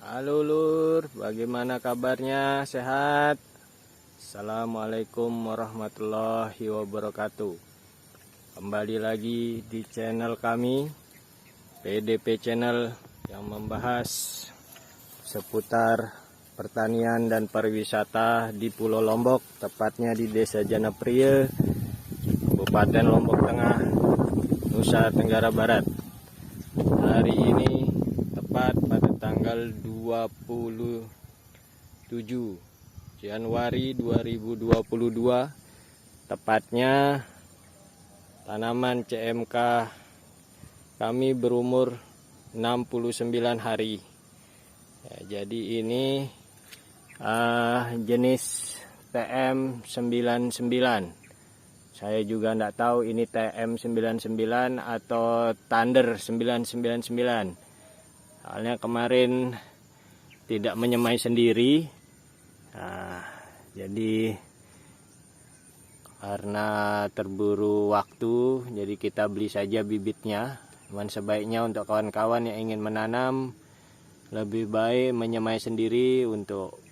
Halo Lur, bagaimana kabarnya? Sehat? Assalamualaikum warahmatullahi wabarakatuh. Kembali lagi di channel kami, PDP Channel, yang membahas seputar pertanian dan pariwisata di Pulau Lombok, tepatnya di Desa Janapria, Kabupaten Lombok Tengah, Nusa Tenggara Barat. Hari ini tepat pada tanggal 27 Januari 2022, tepatnya tanaman CMK kami berumur 69 hari. Ya, jadi ini jenis TM99. Saya juga tidak tahu ini TM99 atau Thunder 999. Soalnya kemarin tidak menyemai sendiri. Jadi karena terburu waktu, jadi kita beli saja bibitnya. Cuman sebaiknya untuk kawan-kawan yang ingin menanam, lebih baik menyemai sendiri untuk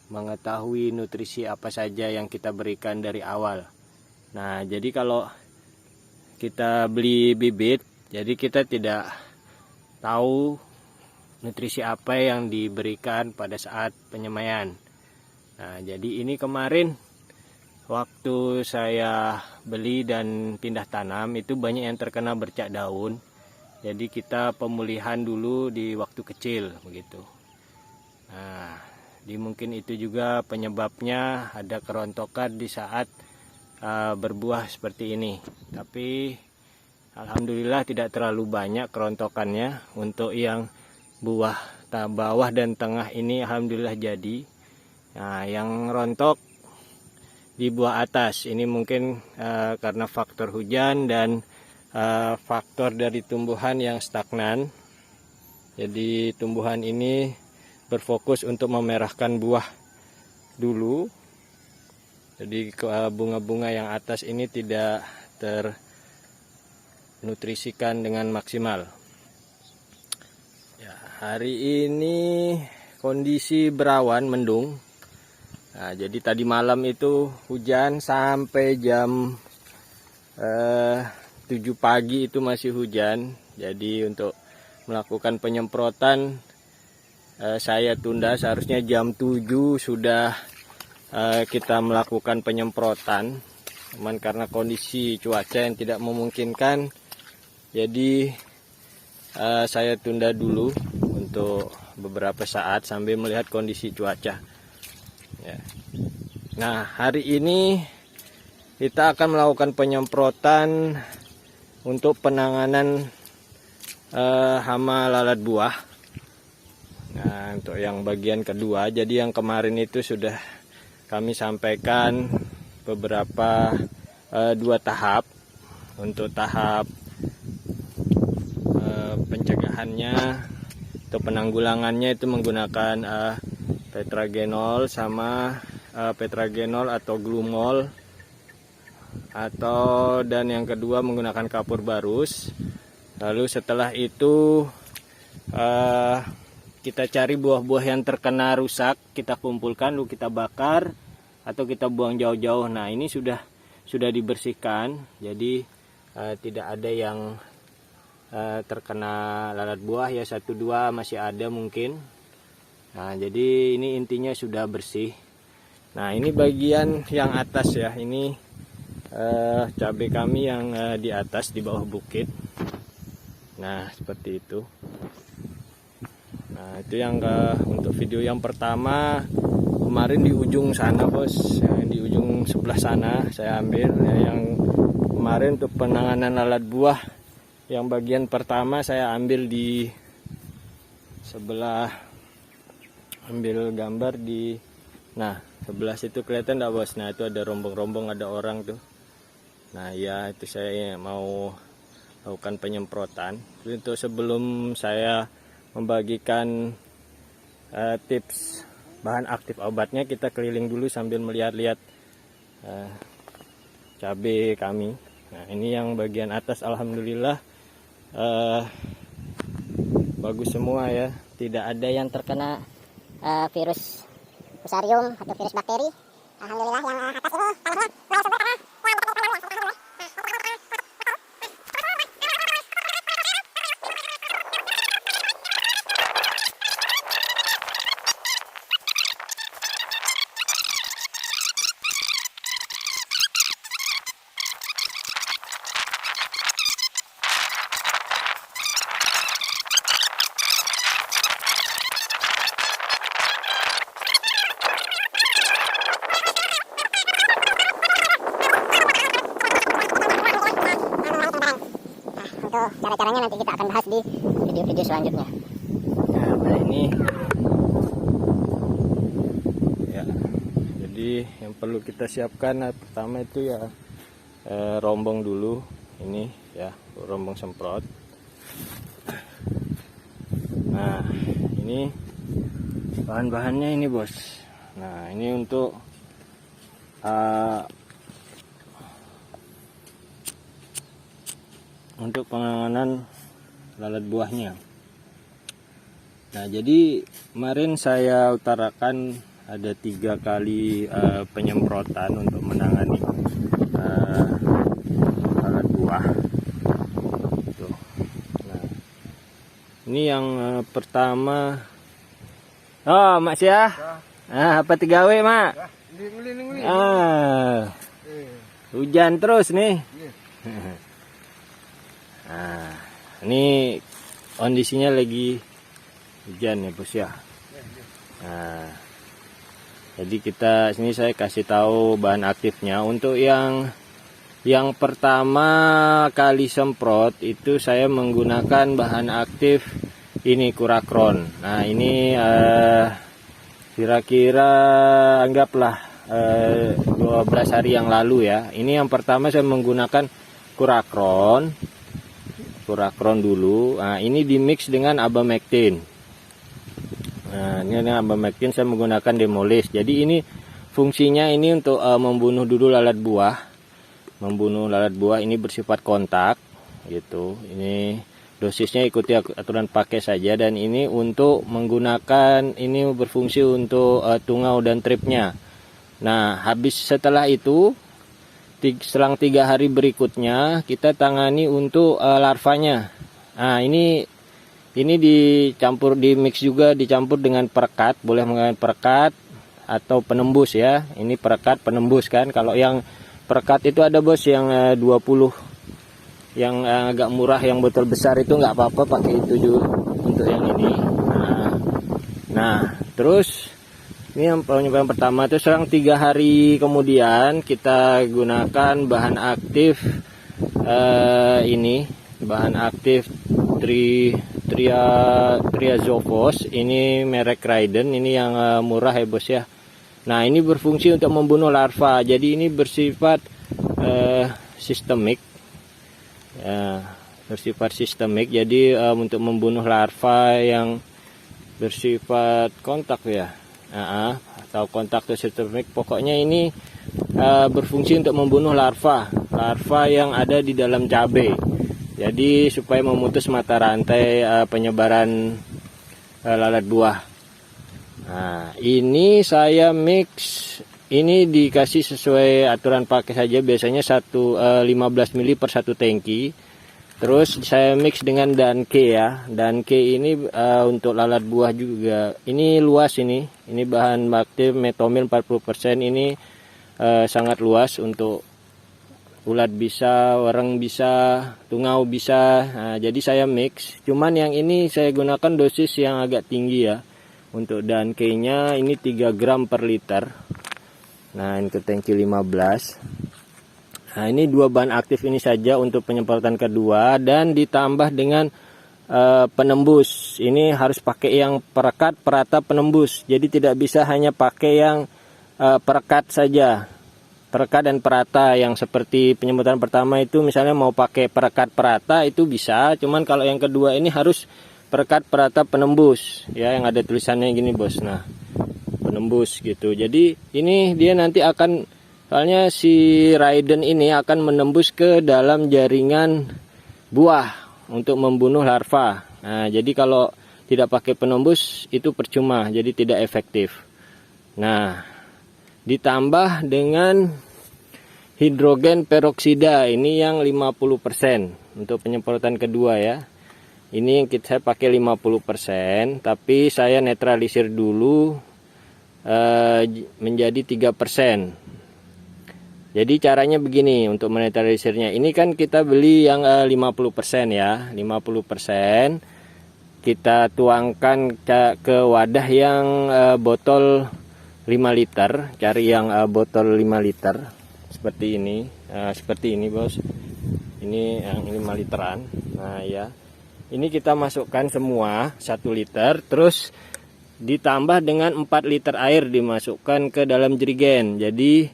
mengetahui nutrisi apa saja yang kita berikan dari awal. Nah, jadi kalau kita beli bibit, jadi kita tidak tahu nutrisi apa yang diberikan pada saat penyemaian. Nah, jadi ini kemarin waktu saya beli dan pindah tanam itu banyak yang terkena bercak daun. Jadi kita pemulihan dulu di waktu kecil begitu. Nah, mungkin itu juga penyebabnya ada kerontokan di saat berbuah seperti ini. Tapi alhamdulillah tidak terlalu banyak kerontokannya. Untuk yang buah bawah dan tengah ini alhamdulillah jadi. Nah, yang rontok di buah atas ini mungkin karena faktor hujan dan faktor dari tumbuhan yang stagnan. Jadi tumbuhan ini berfokus untuk memerahkan buah dulu. Jadi bunga-bunga yang atas ini tidak ternutrisikan dengan maksimal. Ya, hari ini kondisi berawan mendung. Nah, jadi tadi malam itu hujan sampai jam 7 pagi itu masih hujan. Jadi untuk melakukan penyemprotan saya tunda, seharusnya jam 7 sudah kita melakukan penyemprotan. Cuman karena kondisi cuaca yang tidak memungkinkan, jadi saya tunda dulu untuk beberapa saat sambil melihat kondisi cuaca. Ya. Nah, hari ini kita akan melakukan penyemprotan untuk penanganan hama lalat buah. Nah, untuk yang bagian kedua, jadi yang kemarin itu sudah kami sampaikan beberapa 2 tahap. Untuk tahap pencegahannya atau penanggulangannya itu menggunakan tetragenol sama tetragenol atau glumol, dan yang kedua menggunakan kapur barus. Lalu setelah itu kita cari buah-buah yang terkena rusak, kita kumpulkan lalu kita bakar atau kita buang jauh-jauh. Nah, ini sudah dibersihkan, jadi tidak ada yang terkena lalat buah, ya 1-2 masih ada mungkin. Nah, jadi ini intinya sudah bersih. Nah, ini bagian yang atas ya, ini cabai kami yang di atas di bawah bukit. Nah, seperti itu. Nah, itu yang untuk video yang pertama kemarin di ujung sana, bos. Di ujung sebelah sana saya ambil. Yang kemarin untuk penanganan lalat buah, yang bagian pertama saya ambil di sebelah, ambil gambar di, nah sebelah situ kelihatan enggak, bos? Nah, itu ada rombong-rombong, ada orang tuh. Nah, ya itu saya mau lakukan penyemprotan. Untuk sebelum saya membagikan tips bahan aktif obatnya, kita keliling dulu sambil melihat-lihat cabai kami. Nah, ini yang bagian atas alhamdulillah bagus semua ya, tidak ada yang terkena virus fusarium atau virus bakteri. Alhamdulillah yang atas ini tanahnya mulai subur karena yang dekat tanahnya subur. Cara-caranya nanti kita akan bahas di video-video selanjutnya. Nah ini ya, jadi yang perlu kita siapkan pertama itu ya rombong dulu ini ya, rombong semprot. Nah ini bahan-bahannya ini bos. Nah ini untuk penanganan lalat buahnya. Nah jadi kemarin saya utarakan ada 3 kali penyemprotan untuk menangani lalat buah. Tuh. Nah ini yang pertama. Oh mak ya. Apa tigawe mak? Hujan terus nih. Nah, ini kondisinya lagi hujan ya bos ya. Nah, jadi sini saya kasih tahu bahan aktifnya. Untuk yang pertama kali semprot itu saya menggunakan bahan aktif ini Kurakron. Nah ini kira-kira anggaplah 12 hari yang lalu ya. Ini yang pertama saya menggunakan Kurakron dulu. Nah ini dimix dengan Abamectin. Nah ini Abamectin saya menggunakan Demolis. Jadi ini fungsinya ini untuk membunuh dulu lalat buah. Membunuh lalat buah ini bersifat kontak gitu. Ini dosisnya ikuti aturan pakai saja, dan ini untuk menggunakan, ini berfungsi untuk tungau dan tripnya. Nah habis setelah itu, selang 3 hari berikutnya kita tangani untuk larvanya. Nah ini dicampur, di mix juga, dicampur dengan perekat. Boleh menggunakan perekat atau penembus ya. Ini perekat penembus kan. Kalau yang perekat itu ada bos yang 20, yang agak murah, yang botol besar itu nggak apa-apa, pakai itu juga untuk yang ini. Nah terus ini yang penyemprotan pertama itu selang 3 hari kemudian kita gunakan bahan aktif ini, bahan aktif Triazofos. Ini merek Raiden, ini yang murah ya bos ya. Nah ini berfungsi untuk membunuh larva. Jadi ini bersifat sistemik, Jadi untuk membunuh larva yang bersifat kontak ya. Atau kontak sistemik, pokoknya ini berfungsi untuk membunuh larva yang ada di dalam cabai. Jadi supaya memutus mata rantai penyebaran lalat buah. Nah ini saya mix, ini dikasih sesuai aturan pakai saja, biasanya 15 ml per 1 tangki. Terus saya mix dengan Danke ya. Danke ini untuk lalat buah juga. Ini luas ini. Ini bahan aktif metomil 40%. Ini sangat luas untuk ulat bisa, wereng bisa, tungau bisa. Nah, jadi saya mix. Cuman yang ini saya gunakan dosis yang agak tinggi ya. Untuk Danke-nya ini 3 gram per liter. Nah, ini ke tangki 15. Nah ini 2 bahan aktif ini saja untuk penyemprotan kedua, dan ditambah dengan penembus. Ini harus pakai yang perekat, perata, penembus. Jadi tidak bisa hanya pakai yang perekat saja. Perekat dan perata, yang seperti penyemprotan pertama itu misalnya mau pakai perekat perata itu bisa. Cuman kalau yang kedua ini harus perekat, perata, penembus. Ya yang ada tulisannya gini bos. Nah penembus gitu. Jadi ini dia nanti akan, soalnya si Raiden ini akan menembus ke dalam jaringan buah untuk membunuh larva. Nah, jadi kalau tidak pakai penembus itu percuma, jadi tidak efektif. Nah, ditambah dengan hidrogen peroksida, ini yang 50% untuk penyemprotan kedua ya. Ini yang saya pakai 50%, tapi saya netralisir dulu menjadi 3%. Jadi caranya begini untuk menetralisirnya. Ini kan kita beli yang 50% ya, 50%. Kita tuangkan ke wadah yang botol 5 liter, cari yang botol 5 liter seperti ini. Seperti ini, Bos. Ini yang 5 literan. Nah, ya. Ini kita masukkan semua 1 liter, terus ditambah dengan 4 liter air dimasukkan ke dalam jerigen. Jadi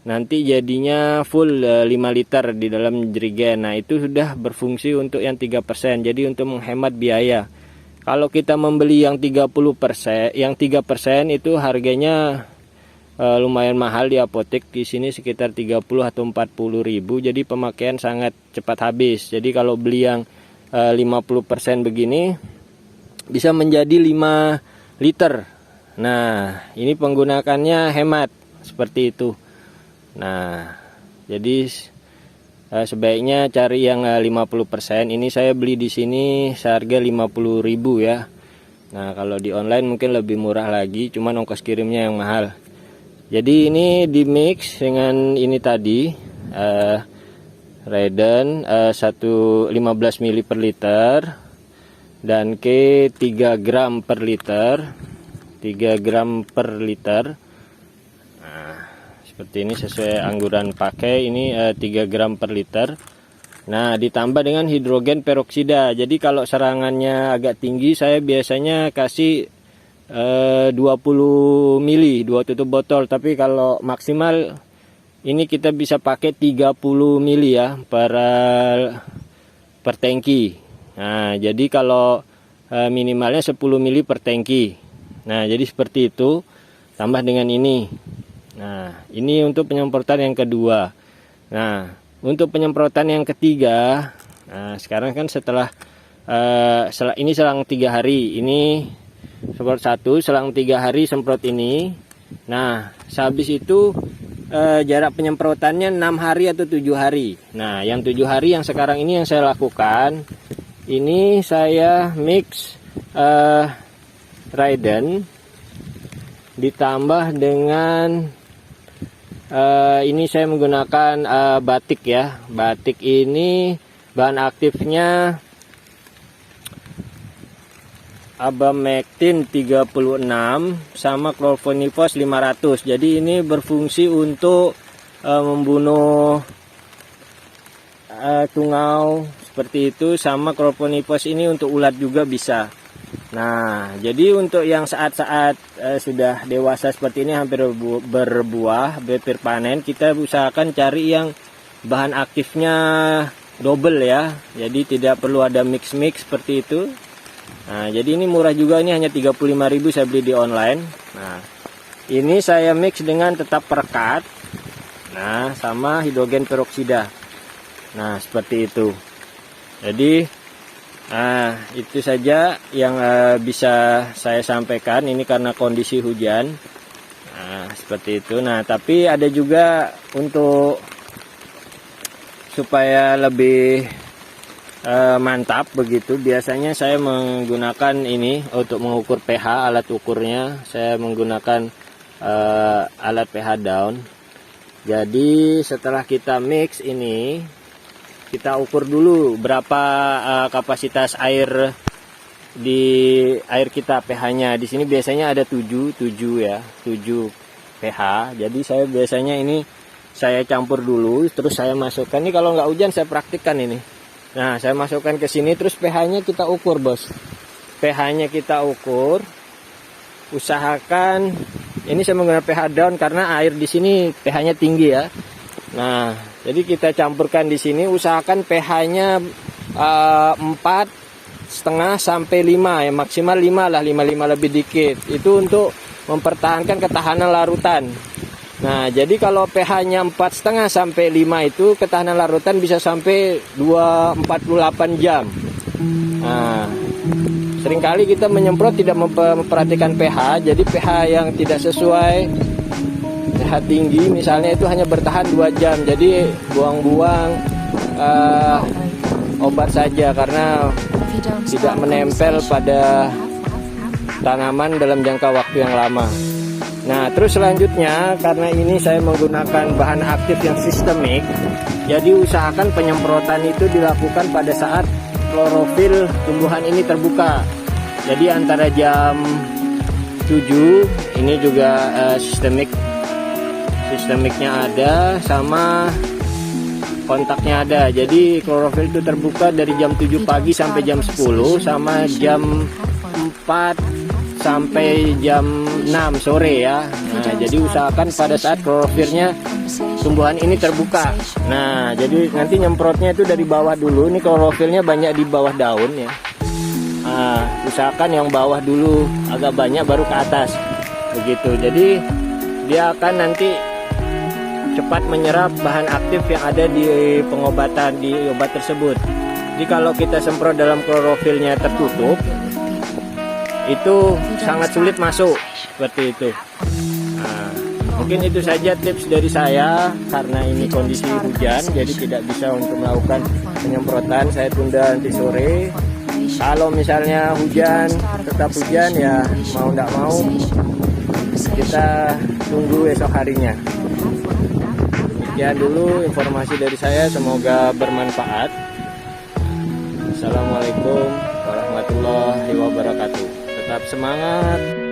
nanti jadinya full 5 liter di dalam jerigen. Nah, itu sudah berfungsi untuk yang 3%. Jadi untuk menghemat biaya. Kalau kita membeli yang 30%, yang 3% itu harganya lumayan mahal di apotek. Di sini sekitar 30 atau 40 ribu. Jadi pemakaian sangat cepat habis. Jadi kalau beli yang 50% begini bisa menjadi 5 liter. Nah, ini penggunakannya hemat seperti itu. Nah, jadi sebaiknya cari yang 50%. Ini saya beli di sini seharga 50.000 ya. Nah, kalau di online mungkin lebih murah lagi, cuman ongkos kirimnya yang mahal. Jadi ini di mix dengan ini tadi Raiden 15 ml per liter dan K 3 gram per liter. 3 gram per liter. Seperti ini sesuai angguran pakai, ini 3 gram per liter. Nah, ditambah dengan hidrogen peroksida. Jadi kalau serangannya agak tinggi, saya biasanya kasih 20 mili, 2 tutup botol. Tapi kalau maksimal ini kita bisa pakai 30 mili ya per tangki. Nah, jadi kalau minimalnya 10 mili per tangki. Nah, jadi seperti itu. Tambah dengan ini. Nah, ini untuk penyemprotan yang kedua. Nah, untuk penyemprotan yang ketiga, nah sekarang kan setelah ini selang 3 hari, ini semprot 1, selang 3 hari semprot ini. Nah, sehabis itu jarak penyemprotannya 6 hari atau 7 hari. Nah, yang 7 hari yang sekarang ini yang saya lakukan, ini saya mix Raiden ditambah dengan ini saya menggunakan batik ya. Batik ini bahan aktifnya Abamectin 36 sama chlorphenifos 500. Jadi ini berfungsi untuk membunuh tungau seperti itu, sama chlorphenifos ini untuk ulat juga bisa. Nah, jadi untuk yang saat-saat sudah dewasa seperti ini, hampir berbuah, hampir panen, kita usahakan cari yang bahan aktifnya double ya. Jadi tidak perlu ada mix-mix seperti itu. Nah, jadi ini murah juga, ini hanya 35.000 saya beli di online. Nah, ini saya mix dengan tetap perekat. Nah, sama hidrogen peroksida. Nah, seperti itu. Jadi itu saja yang bisa saya sampaikan. Ini karena kondisi hujan. Nah, seperti itu. Nah, tapi ada juga untuk supaya lebih mantap begitu. Biasanya saya menggunakan ini untuk mengukur pH, alat ukurnya. Saya menggunakan alat pH down. Jadi setelah kita mix ini, kita ukur dulu berapa kapasitas air di air kita, pH-nya. Di sini biasanya ada 7 ya, 7 pH. Jadi saya biasanya ini saya campur dulu, terus saya masukkan. Ini kalau nggak hujan saya praktikkan ini. Nah, saya masukkan ke sini, terus pH-nya kita ukur, Bos. pH-nya kita ukur. Usahakan ini saya menggunakan pH down karena air di sini pH-nya tinggi ya. Nah, jadi kita campurkan di sini, usahakan pH-nya 4,5 sampai 5 ya, maksimal 5 lah, 5 lebih dikit. Itu untuk mempertahankan ketahanan larutan. Nah, jadi kalau pH-nya 4,5 sampai 5 itu ketahanan larutan bisa sampai 48 jam. Nah, seringkali kita menyemprot tidak memperhatikan pH, jadi pH yang tidak sesuai, pH tinggi misalnya itu hanya bertahan 2 jam, jadi buang-buang obat saja karena tidak menempel pada tanaman dalam jangka waktu yang lama. Nah, terus selanjutnya karena ini saya menggunakan bahan aktif yang sistemik, jadi usahakan penyemprotan itu dilakukan pada saat klorofil tumbuhan ini terbuka. Jadi antara jam 7 ini juga sistemiknya ada sama kontaknya ada. Jadi klorofil itu terbuka dari jam 7 pagi sampai jam 10 sama jam 4 sampai jam 6 sore ya. Nah, jadi usahakan pada saat klorofilnya tumbuhan ini terbuka. Nah, jadi nanti nyemprotnya itu dari bawah dulu. Ini klorofilnya banyak di bawah daun ya. Nah, usahakan yang bawah dulu agak banyak baru ke atas. Begitu. Jadi dia akan nanti cepat menyerap bahan aktif yang ada di pengobatan di obat tersebut. Jadi kalau kita semprot dalam klorofilnya tertutup, itu sangat sulit masuk seperti itu. Nah, mungkin itu saja tips dari saya karena ini kondisi hujan jadi tidak bisa untuk melakukan penyemprotan. Saya tunda nanti sore. Kalau misalnya hujan tetap hujan ya mau tidak mau kita tunggu esok harinya. Demikian dulu informasi dari saya, semoga bermanfaat. Assalamualaikum warahmatullahi wabarakatuh. Tetap semangat.